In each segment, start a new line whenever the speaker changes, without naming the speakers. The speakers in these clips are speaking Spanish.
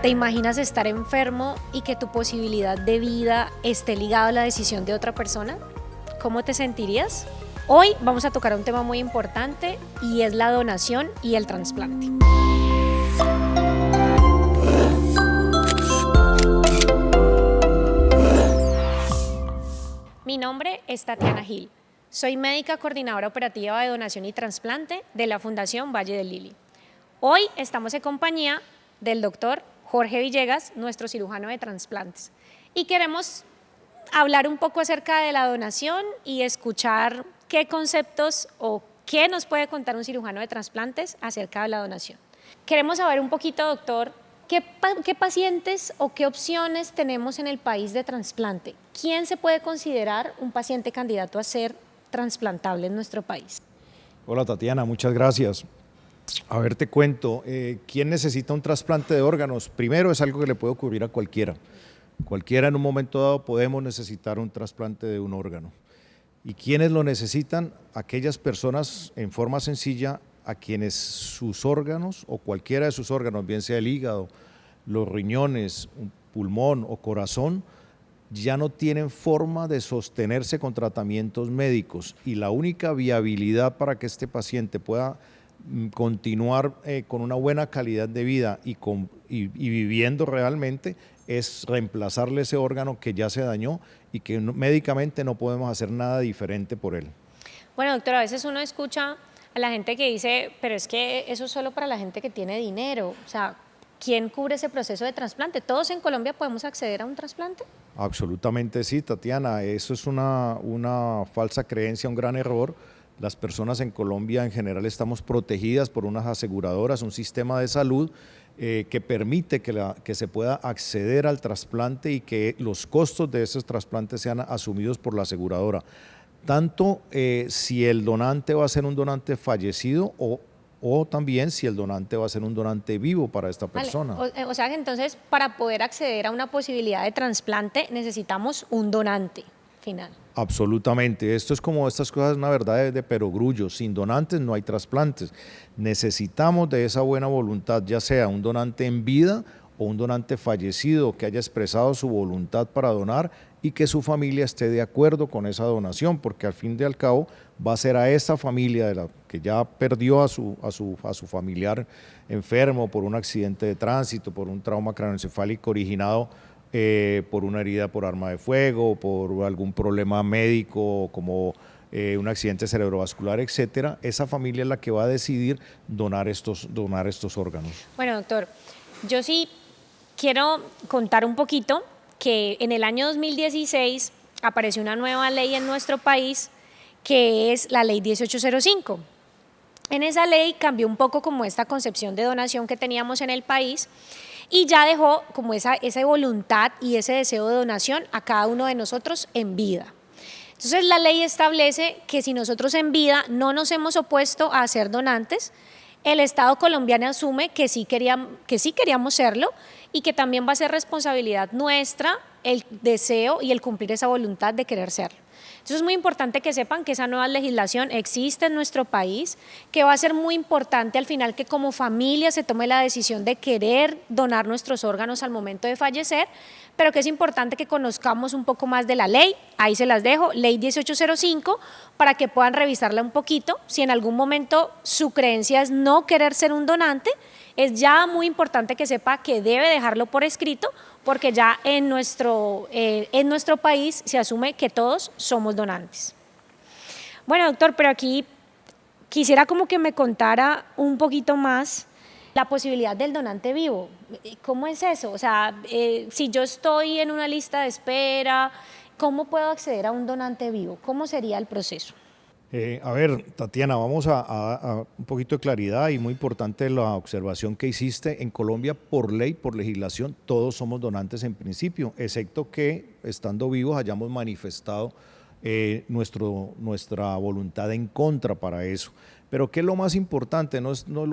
¿Te imaginas estar enfermo y que tu posibilidad de vida esté ligada a la decisión de otra persona? ¿Cómo te sentirías? Hoy vamos a tocar un tema muy importante y es la donación y el trasplante. Mi nombre es Tatiana Gil. Soy médica coordinadora operativa de donación y trasplante de la Fundación Valle del Lili. Hoy estamos en compañía del doctor Jorge Villegas, nuestro cirujano de trasplantes, y queremos hablar un poco acerca de la donación y escuchar qué conceptos o qué nos puede contar un cirujano de trasplantes acerca de la donación. Queremos saber un poquito, doctor, ¿qué pacientes o qué opciones tenemos en el país de trasplante? ¿Quién se puede considerar un paciente candidato a ser trasplantable en nuestro país?
Hola Tatiana, muchas gracias. A ver, te cuento, ¿quién necesita un trasplante de órganos? Primero, es algo que le puede ocurrir a cualquiera. Cualquiera en un momento dado podemos necesitar un trasplante de un órgano. ¿Y quiénes lo necesitan? Aquellas personas en forma sencilla a quienes sus órganos o cualquiera de sus órganos, bien sea el hígado, los riñones, un pulmón o corazón, ya no tienen forma de sostenerse con tratamientos médicos y la única viabilidad para que este paciente pueda continuar con una buena calidad de vida y viviendo realmente es reemplazarle ese órgano que ya se dañó y que médicamente no podemos hacer nada diferente por él.
Bueno, doctor, a veces uno escucha a la gente que dice, pero es que eso es solo para la gente que tiene dinero. O sea, ¿quién cubre ese proceso de trasplante? ¿Todos en Colombia podemos acceder a un trasplante?
Absolutamente sí, Tatiana. Eso es una falsa creencia, un gran error. Las personas en Colombia en general estamos protegidas por unas aseguradoras, un sistema de salud que permite que se pueda acceder al trasplante y que los costos de esos trasplantes sean asumidos por la aseguradora. Tanto si el donante va a ser un donante fallecido o también si el donante va a ser un donante vivo para esta persona.
Vale. O sea que entonces para poder acceder a una posibilidad de trasplante necesitamos un donante final.
Absolutamente, esto es como estas cosas, una verdad de perogrullo, sin donantes no hay trasplantes, necesitamos de esa buena voluntad, ya sea un donante en vida o un donante fallecido que haya expresado su voluntad para donar y que su familia esté de acuerdo con esa donación, porque al fin y al cabo va a ser a esa familia de la que ya perdió a su familiar enfermo por un accidente de tránsito, por un trauma craneoencefálico originado por una herida por arma de fuego, por algún problema médico como un accidente cerebrovascular, etcétera, esa familia es la que va a decidir donar estos órganos.
Bueno, doctor, yo sí quiero contar un poquito que en el año 2016 apareció una nueva ley en nuestro país que es la ley 1805. En esa ley cambió un poco como esta concepción de donación que teníamos en el país y ya dejó como esa voluntad y ese deseo de donación a cada uno de nosotros en vida. Entonces la ley establece que si nosotros en vida no nos hemos opuesto a ser donantes, el Estado colombiano asume que sí queríamos serlo y que también va a ser responsabilidad nuestra el deseo y el cumplir esa voluntad de querer serlo. Entonces es muy importante que sepan que esa nueva legislación existe en nuestro país, que va a ser muy importante al final que como familia se tome la decisión de querer donar nuestros órganos al momento de fallecer, pero que es importante que conozcamos un poco más de la ley. Ahí se las dejo, ley 1805, para que puedan revisarla un poquito. Si en algún momento su creencia es no querer ser un donante, es ya muy importante que sepa que debe dejarlo por escrito, porque ya en nuestro país se asume que todos somos donantes. Bueno, doctor, pero aquí quisiera como que me contara un poquito más la posibilidad del donante vivo. ¿Cómo es eso? O sea, si yo estoy en una lista de espera, ¿cómo puedo acceder a un donante vivo? ¿Cómo sería el proceso?
A ver, Tatiana, vamos a un poquito de claridad y muy importante la observación que hiciste. En Colombia, por ley, por legislación, todos somos donantes en principio, excepto que estando vivos hayamos manifestado nuestra voluntad en contra para eso. Pero ¿qué es lo más importante? No es lo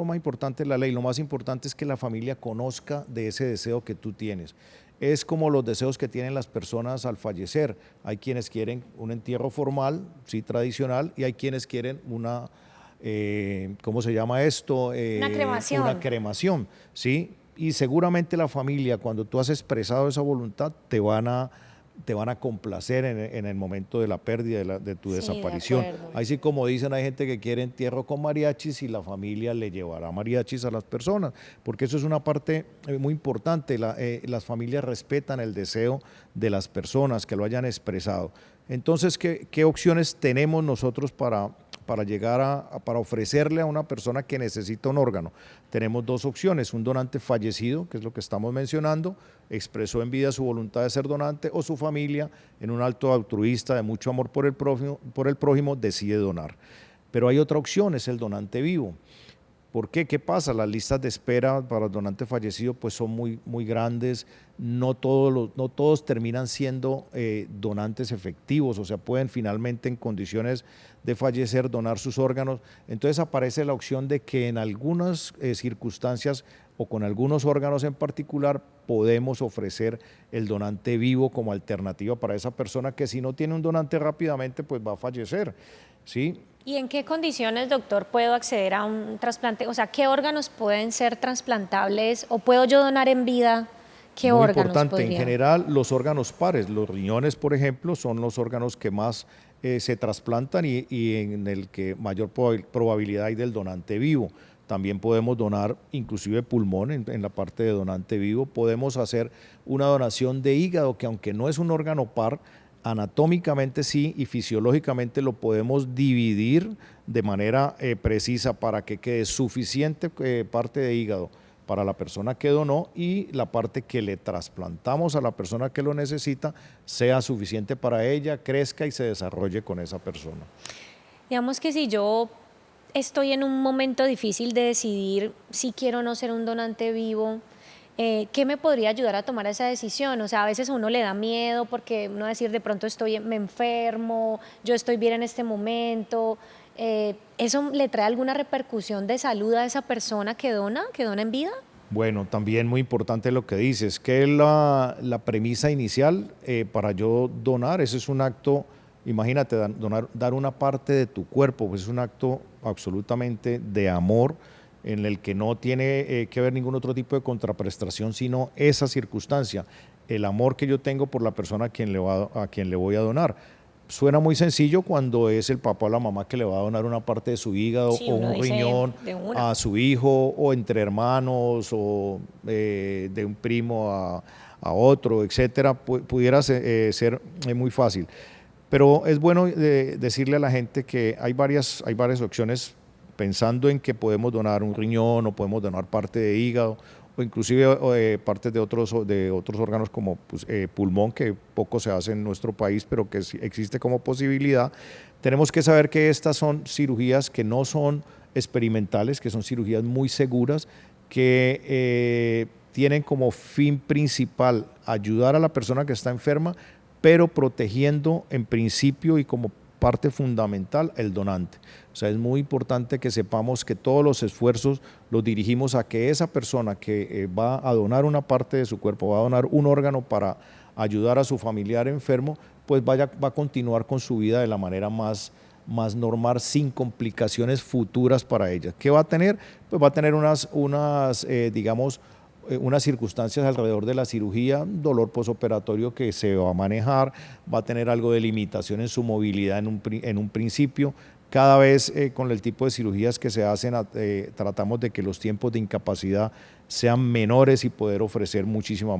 más importante la ley, lo más importante es que la familia conozca de ese deseo que tú tienes. Es como los deseos que tienen las personas al fallecer. Hay quienes quieren un entierro formal, sí, tradicional, y hay quienes quieren una, ¿cómo se llama esto?
Una cremación.
Una cremación, ¿sí? y seguramente la familia, cuando tú has expresado esa voluntad, te van a complacer en el momento de la pérdida, de tu
Sí, de
desaparición.
acuerdo.
Así como dicen, hay gente que quiere entierro con mariachis y la familia le llevará mariachis a las personas, porque eso es una parte muy importante. Las familias respetan el deseo de las personas que lo hayan expresado. Entonces, ¿qué opciones tenemos nosotros para llegar para ofrecerle a una persona que necesita un órgano? Tenemos dos opciones: un donante fallecido, que es lo que estamos mencionando, expresó en vida su voluntad de ser donante, o su familia, en un acto altruista de mucho amor por el prójimo, decide donar. Pero hay otra opción, es el donante vivo. ¿Por qué? ¿Qué pasa? Las listas de espera para el donante fallecido pues son muy grandes, no todos terminan siendo donantes efectivos, o sea, pueden finalmente en condiciones de fallecer donar sus órganos. Entonces aparece la opción de que en algunas circunstancias o con algunos órganos en particular podemos ofrecer el donante vivo como alternativa para esa persona que, si no tiene un donante rápidamente, pues va a fallecer, ¿sí?
¿Y en qué condiciones, doctor, puedo acceder a un trasplante? O sea, ¿qué órganos pueden ser trasplantables o puedo yo donar en vida? ¿Qué
Muy
órganos
importante, en
podría?
general, los órganos pares, los riñones, por ejemplo, son los órganos que más se trasplantan y en el que mayor probabilidad hay del donante vivo. También podemos donar inclusive pulmón en la parte de donante vivo. Podemos hacer una donación de hígado, que aunque no es un órgano par, anatómicamente sí, y fisiológicamente lo podemos dividir de manera precisa para que quede suficiente parte de hígado para la persona que donó y la parte que le trasplantamos a la persona que lo necesita sea suficiente para ella, crezca y se desarrolle con esa persona.
Digamos que si yo estoy en un momento difícil de decidir si quiero o no ser un donante vivo, ¿qué me podría ayudar a tomar esa decisión? O sea, a veces a uno le da miedo porque uno decir de pronto me enfermo, yo estoy bien en este momento. ¿Eso le trae alguna repercusión de salud a esa persona que dona en vida?
Bueno, también muy importante lo que dices, que la premisa inicial para yo donar, ese es un acto, imagínate, dar una parte de tu cuerpo, pues es un acto absolutamente de amor en el que no tiene que ver ningún otro tipo de contraprestación, sino esa circunstancia, el amor que yo tengo por la persona a quien le voy a donar. Suena muy sencillo cuando es el papá o la mamá que le va a donar una parte de su hígado
Sí,
o
uno
un
dice
riñón
de una.
a su hijo, o entre hermanos, o de un primo a otro, etcétera. Pudiera ser muy fácil. Pero es bueno decirle a la gente que hay varias opciones, pensando en que podemos donar un riñón o podemos donar parte de hígado o inclusive partes de otros órganos como pues, pulmón, que poco se hace en nuestro país, pero que sí existe como posibilidad. Tenemos que saber que estas son cirugías que no son experimentales, que son cirugías muy seguras, que tienen como fin principal ayudar a la persona que está enferma, pero protegiendo en principio y como parte fundamental el donante. O sea, es muy importante que sepamos que todos los esfuerzos los dirigimos a que esa persona que va a donar una parte de su cuerpo, va a donar un órgano para ayudar a su familiar enfermo, pues va a continuar con su vida de la manera más normal, sin complicaciones futuras para ella. ¿Qué va a tener? Pues va a tener digamos, unas circunstancias alrededor de la cirugía, dolor posoperatorio que se va a manejar, va a tener algo de limitación en su movilidad en un principio. Cada vez con el tipo de cirugías que se hacen tratamos de que los tiempos de incapacidad sean menores y poder ofrecer muchísima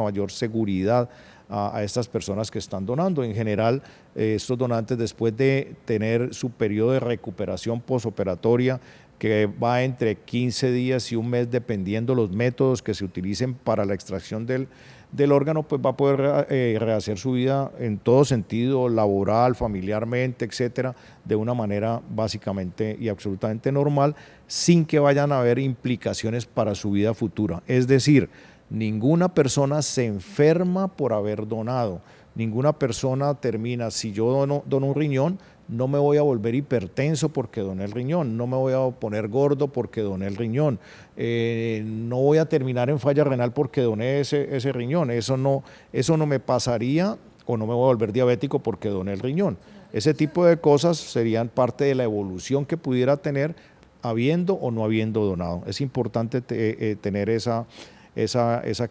mayor seguridad a estas personas que están donando. En general, estos donantes, después de tener su periodo de recuperación posoperatoria, que va entre 15 días y un mes, dependiendo los métodos que se utilicen para la extracción del órgano, pues va a poder rehacer su vida en todo sentido, laboral, familiarmente, etcétera, de una manera básicamente y absolutamente normal, sin que vayan a haber implicaciones para su vida futura. Es decir, ninguna persona se enferma por haber donado, ninguna persona termina, si yo dono un riñón, no me voy a volver hipertenso porque doné el riñón, no me voy a poner gordo porque doné el riñón, no voy a terminar en falla renal porque doné ese riñón, eso no me pasaría, o no me voy a volver diabético porque doné el riñón. Ese tipo de cosas serían parte de la evolución que pudiera tener habiendo o no habiendo donado. Es importante tener esa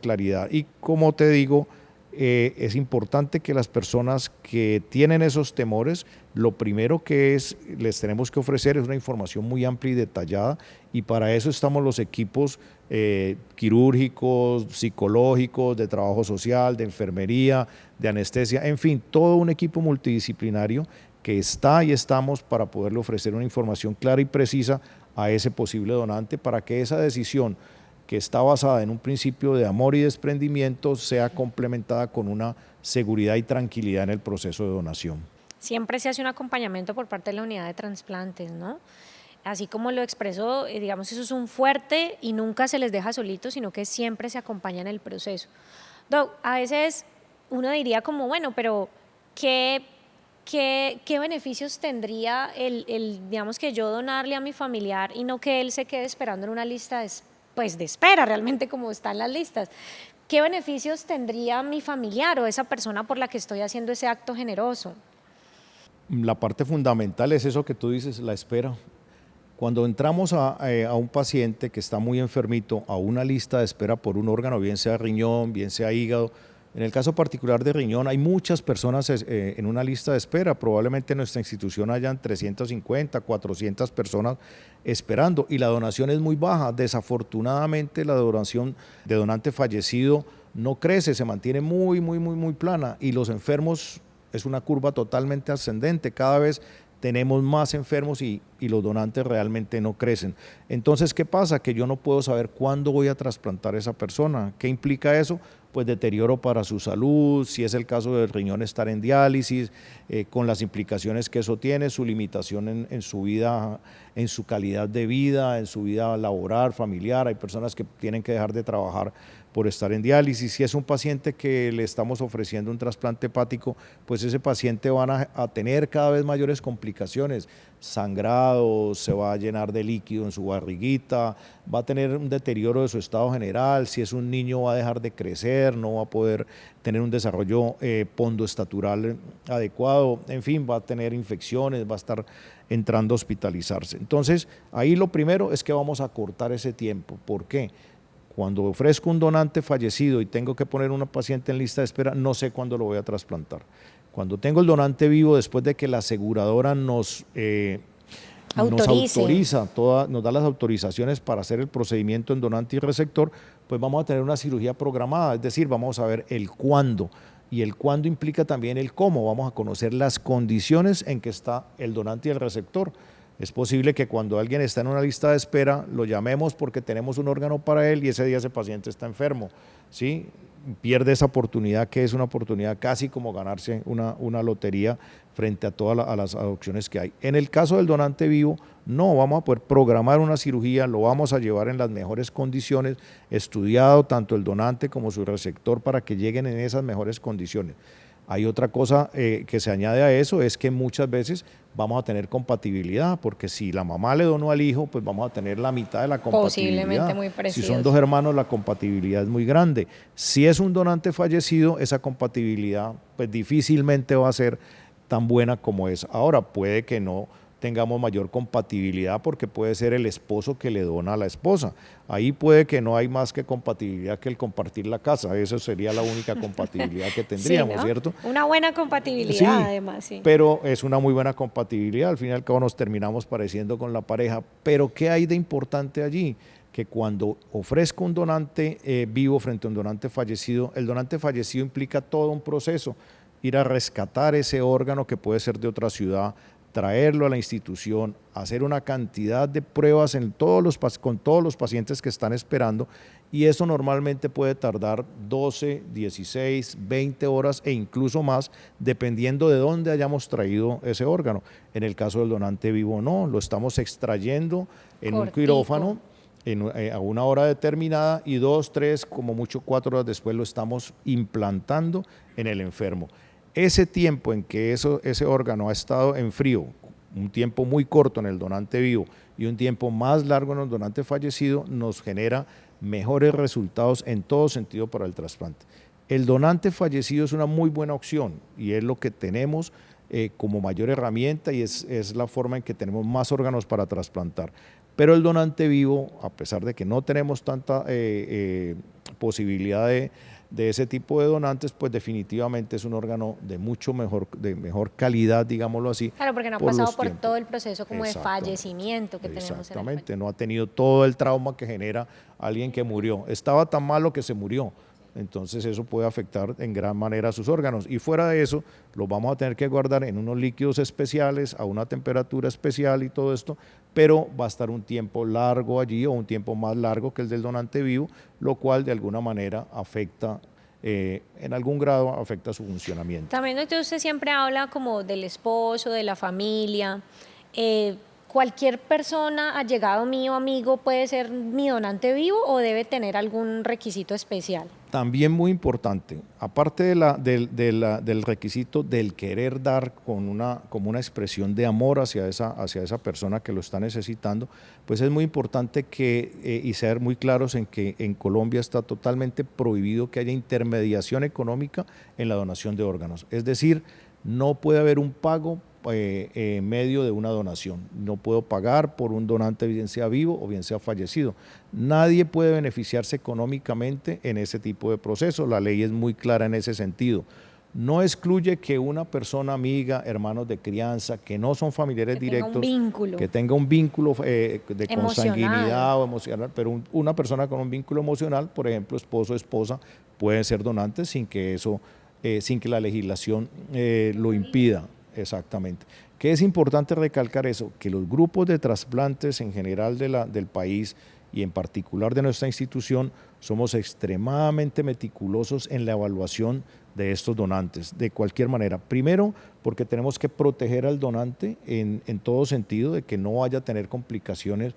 claridad. Y como te digo, es importante que las personas que tienen esos temores, lo primero que les tenemos que ofrecer es una información muy amplia y detallada, y para eso estamos los equipos quirúrgicos, psicológicos, de trabajo social, de enfermería, de anestesia, en fin, todo un equipo multidisciplinario que está y estamos para poderle ofrecer una información clara y precisa a ese posible donante, para que esa decisión, que está basada en un principio de amor y desprendimiento, sea complementada con una seguridad y tranquilidad en el proceso de donación.
Siempre se hace un acompañamiento por parte de la unidad de trasplantes, ¿no? Así como lo expresó, digamos, eso es un fuerte y nunca se les deja solitos, sino que siempre se acompaña en el proceso. Doc, a veces uno diría como, bueno, pero ¿qué beneficios tendría digamos, que yo donarle a mi familiar y no que él se quede esperando en una lista de espera, realmente como están las listas? ¿Qué beneficios tendría mi familiar o esa persona por la que estoy haciendo ese acto generoso?
La parte fundamental es eso que tú dices, la espera. Cuando entramos a un paciente que está muy enfermito a una lista de espera por un órgano, bien sea riñón, bien sea hígado, en el caso particular de riñón hay muchas personas en una lista de espera, probablemente en nuestra institución hayan 350, 400 personas esperando, y la donación es muy baja. Desafortunadamente la donación de donante fallecido no crece, se mantiene muy plana, y los enfermos es una curva totalmente ascendente, cada vez tenemos más enfermos y los donantes realmente no crecen. Entonces, ¿qué pasa? Que yo no puedo saber cuándo voy a trasplantar a esa persona. ¿Qué implica eso? Pues deterioro para su salud, si es el caso del riñón, estar en diálisis, con las implicaciones que eso tiene, su limitación en su vida, en su calidad de vida, en su vida laboral, familiar. Hay personas que tienen que dejar de trabajar por estar en diálisis. Si es un paciente que le estamos ofreciendo un trasplante hepático, pues ese paciente va a tener cada vez mayores complicaciones, sangrado, se va a llenar de líquido en su barriguita, va a tener un deterioro de su estado general. Si es un niño, va a dejar de crecer, no va a poder tener un desarrollo pondoestatural adecuado, en fin, va a tener infecciones, va a estar entrando a hospitalizarse. Entonces, ahí lo primero es que vamos a cortar ese tiempo. ¿Por qué? Cuando ofrezco un donante fallecido y tengo que poner una paciente en lista de espera, no sé cuándo lo voy a trasplantar. Cuando tengo el donante vivo, después de que la aseguradora nos autoriza, nos da las autorizaciones para hacer el procedimiento en donante y receptor, pues vamos a tener una cirugía programada, es decir, vamos a ver el cuándo. Y el cuándo implica también el cómo. Vamos a conocer las condiciones en que está el donante y el receptor. Es posible que cuando alguien está en una lista de espera lo llamemos porque tenemos un órgano para él y ese día ese paciente está enfermo, ¿sí? Pierde esa oportunidad, que es una oportunidad casi como ganarse una lotería frente a todas las opciones que hay. En el caso del donante vivo, no, vamos a poder programar una cirugía, lo vamos a llevar en las mejores condiciones, estudiado tanto el donante como su receptor para que lleguen en esas mejores condiciones. Hay otra cosa que se añade a eso, es que muchas veces vamos a tener compatibilidad, porque si la mamá le donó al hijo, pues vamos a tener la mitad de la compatibilidad.
Posiblemente muy parecidos.
Si son dos hermanos, la compatibilidad es muy grande. Si es un donante fallecido, esa compatibilidad pues difícilmente va a ser tan buena como es. Ahora, puede que no tengamos mayor compatibilidad porque puede ser el esposo que le dona a la esposa. Ahí puede que no hay más que compatibilidad que el compartir la casa. Esa sería la única compatibilidad que tendríamos,
sí, ¿no?
¿Cierto?
Una buena compatibilidad,
sí,
además, sí.
Pero es una muy buena compatibilidad. Al fin y al cabo nos terminamos pareciendo con la pareja. Pero ¿qué hay de importante allí? Que cuando ofrezco un donante vivo frente a un donante fallecido, el donante fallecido implica todo un proceso, ir a rescatar ese órgano que puede ser de otra ciudad, traerlo a la institución, hacer una cantidad de pruebas con todos los pacientes que están esperando, y eso normalmente puede tardar 12, 16, 20 horas e incluso más, dependiendo de dónde hayamos traído ese órgano. En el caso del donante vivo no, lo estamos extrayendo en un quirófano a una hora determinada y 2, 3, como mucho 4 horas después lo estamos implantando en el enfermo. Ese tiempo en que ese órgano ha estado en frío, un tiempo muy corto en el donante vivo y un tiempo más largo en el donante fallecido, nos genera mejores resultados en todo sentido para el trasplante. El donante fallecido es una muy buena opción y es lo que tenemos como mayor herramienta y es la forma en que tenemos más órganos para trasplantar. Pero el donante vivo, a pesar de que no tenemos tanta posibilidad de ese tipo de donantes, pues definitivamente es un órgano de mejor calidad, digámoslo así.
Claro, porque no ha
por
pasado
los
por
tiempos.
todo el proceso como de
Exactamente.
fallecimiento que tenemos en el país.
Exactamente, no ha tenido todo el trauma que genera alguien que murió. Estaba tan malo que se murió. Entonces eso puede afectar en gran manera a sus órganos. Y fuera de eso, los vamos a tener que guardar en unos líquidos especiales, a una temperatura especial y todo esto, pero va a estar un tiempo largo allí o un tiempo más largo que el del donante vivo, lo cual de alguna manera afecta, en algún grado afecta su funcionamiento.
También usted siempre habla como del esposo, de la familia. ¿Cualquier persona, allegado mío, amigo, puede ser mi donante vivo o debe tener algún requisito especial?
También muy importante, aparte del requisito del querer dar como una expresión de amor hacia esa persona que lo está necesitando, pues es muy importante y ser muy claros en que en Colombia está totalmente prohibido que haya intermediación económica en la donación de órganos. Es decir, no puede haber un pago en medio de una donación. No puedo pagar por un donante bien sea vivo o bien sea fallecido. Nadie puede beneficiarse económicamente en ese tipo de proceso. La ley es muy clara en ese sentido. No excluye que una persona amiga, hermanos de crianza, que no son familiares directos, que tenga un vínculo de consanguinidad o emocional, pero una persona con un vínculo emocional, por ejemplo, esposo o esposa, pueden ser donantes sin que la legislación lo impida. Exactamente. Que es importante recalcar eso, que los grupos de trasplantes en general del país y en particular de nuestra institución somos extremadamente meticulosos en la evaluación de estos donantes, de cualquier manera. Primero, porque tenemos que proteger al donante en todo sentido, de que no vaya a tener complicaciones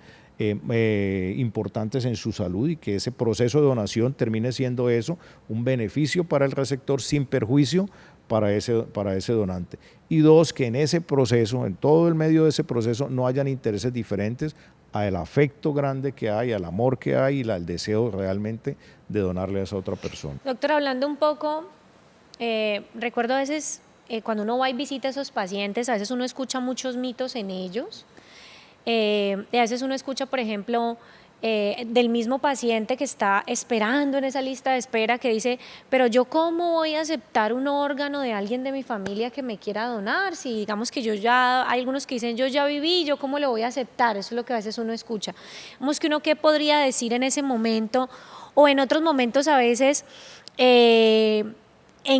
importantes en su salud y que ese proceso de donación termine siendo eso, un beneficio para el receptor sin perjuicio para ese donante. Y dos, que en ese proceso, en todo el medio de ese proceso, no hayan intereses diferentes al afecto grande que hay, al amor que hay y al deseo realmente de donarle a esa otra persona.
Doctor, hablando un poco, recuerdo a veces cuando uno va y visita a esos pacientes, a veces uno escucha muchos mitos en ellos. Y a veces uno escucha, por ejemplo, del mismo paciente que está esperando en esa lista de espera que dice, pero yo cómo voy a aceptar un órgano de alguien de mi familia que me quiera donar, si digamos que hay algunos que dicen yo ya viví, yo cómo lo voy a aceptar, eso es lo que a veces uno escucha. Digamos que uno qué podría decir en ese momento o en otros momentos a veces en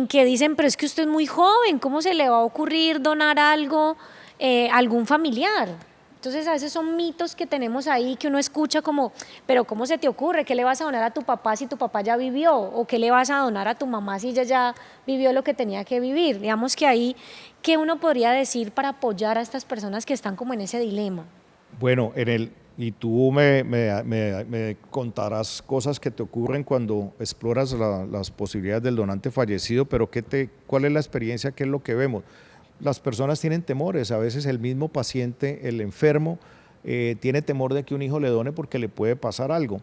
que dicen, pero es que usted es muy joven, ¿cómo se le va a ocurrir donar algo a algún familiar? Entonces a veces son mitos que tenemos ahí que uno escucha como, pero ¿cómo se te ocurre? ¿Qué le vas a donar a tu papá si tu papá ya vivió? ¿O qué le vas a donar a tu mamá si ella ya vivió lo que tenía que vivir? Digamos que ahí, ¿qué uno podría decir para apoyar a estas personas que están como en ese dilema?
Bueno, y tú me contarás cosas que te ocurren cuando exploras las posibilidades del donante fallecido, pero ¿cuál es la experiencia? ¿Qué es lo que vemos? Las personas tienen temores, a veces el mismo paciente, el enfermo, tiene temor de que un hijo le done porque le puede pasar algo.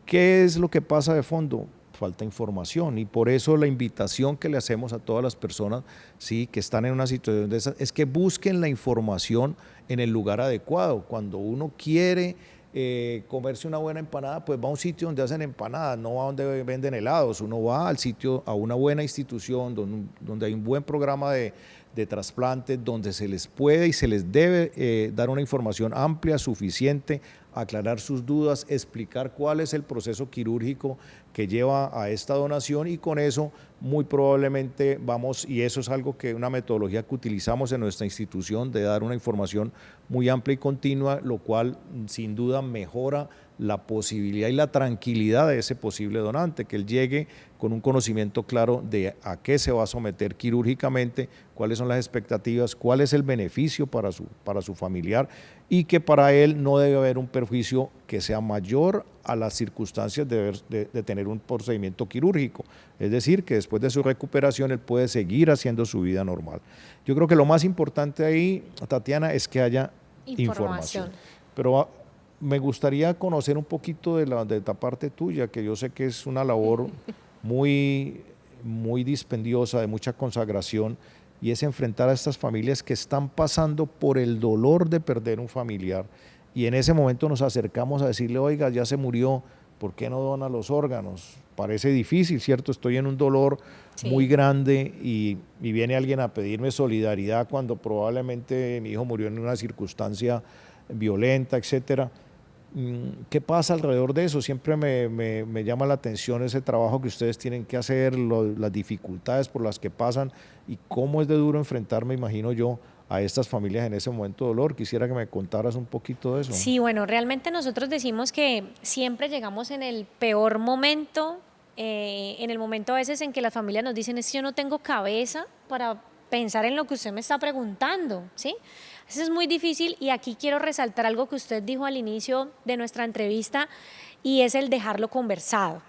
¿Qué es lo que pasa de fondo? Falta información y por eso la invitación que le hacemos a todas las personas sí, que están en una situación de esas es que busquen la información en el lugar adecuado. Cuando uno quiere comerse una buena empanada, pues va a un sitio donde hacen empanadas, no va a donde venden helados, uno va al sitio, a una buena institución donde hay un buen programa de trasplantes, donde se les puede y se les debe dar una información amplia, suficiente, aclarar sus dudas, explicar cuál es el proceso quirúrgico que lleva a esta donación y con eso muy probablemente y eso es una metodología que utilizamos en nuestra institución de dar una información muy amplia y continua, lo cual sin duda mejora la posibilidad y la tranquilidad de ese posible donante, que él llegue con un conocimiento claro de a qué se va a someter quirúrgicamente, cuáles son las expectativas, cuál es el beneficio para su familiar y que para él no debe haber un perjuicio que sea mayor a las circunstancias de tener un procedimiento quirúrgico. Es decir, que después de su recuperación él puede seguir haciendo su vida normal. Yo creo que lo más importante ahí, Tatiana, es que haya información. Pero me gustaría conocer un poquito de la parte tuya, que yo sé que es una labor muy, muy dispendiosa, de mucha consagración, y es enfrentar a estas familias que están pasando por el dolor de perder un familiar y en ese momento nos acercamos a decirle, oiga, ya se murió, ¿por qué no dona los órganos? Parece difícil, ¿cierto? Estoy en un dolor muy
Sí.
grande y viene alguien a pedirme solidaridad cuando probablemente mi hijo murió en una circunstancia violenta, etcétera. ¿Qué pasa alrededor de eso? Siempre me llama la atención ese trabajo que ustedes tienen que hacer, las dificultades por las que pasan y cómo es de duro enfrentar, me imagino yo, a estas familias en ese momento de dolor. Quisiera que me contaras un poquito de eso.
Sí, bueno, realmente nosotros decimos que siempre llegamos en el peor momento, en el momento a veces en que las familias nos dicen, es que yo no tengo cabeza para pensar en lo que usted me está preguntando, ¿sí? Eso es muy difícil y aquí quiero resaltar algo que usted dijo al inicio de nuestra entrevista y es el dejarlo conversado.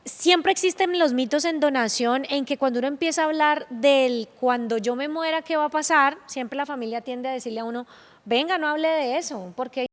Siempre existen los mitos en donación en que cuando uno empieza a hablar del cuando yo me muera, ¿qué va a pasar? Siempre la familia tiende a decirle a uno, venga, no hable de eso, porque